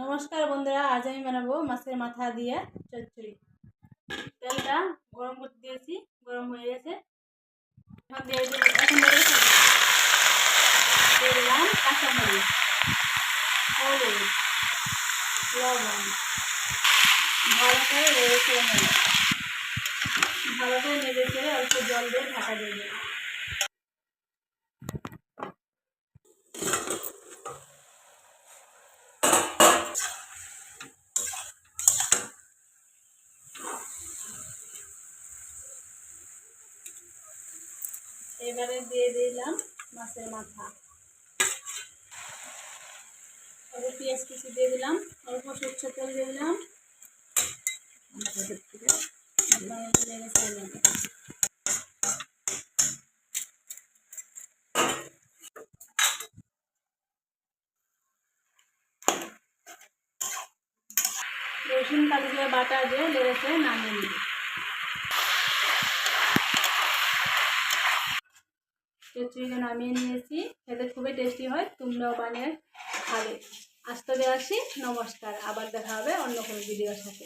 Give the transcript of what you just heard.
নমস্কার বন্ধুরা, আজ আমি বানাবো মাছের মাথা দিয়ে চচ্চড়ি। তেলটা গরম করতে দিয়েছি, গরম হয়ে গেছে। এখন দিয়ে দিলাম কাঁচামরিচ, হলুদ, লবণ, ভালো করে নেড়ে ছেড়ে নেব। ভালো করে নেড়ে ছেড়ে অল্প জল দিয়ে ঢাকা দিয়ে দেবো। এবারে দিয়ে দিলাম মাছের মাথা, অল্প পেঁয়াজ কুচি দিয়ে দিলাম, অল্প সরষের তেল দিয়ে দিলাম। রসুন কালি দিয়ে বাটা দিয়ে লেড়েছে নামিয়ে নিই। চচ্চড়িটা নামিয়ে নিয়েছি, খেতে খুবই টেস্টি হয়, তোমরাও বানিয়ে খাবে। আজ তবে আসি, নমস্কার, আবার দেখা হবে অন্য কোনো ভিডিওর সাথে।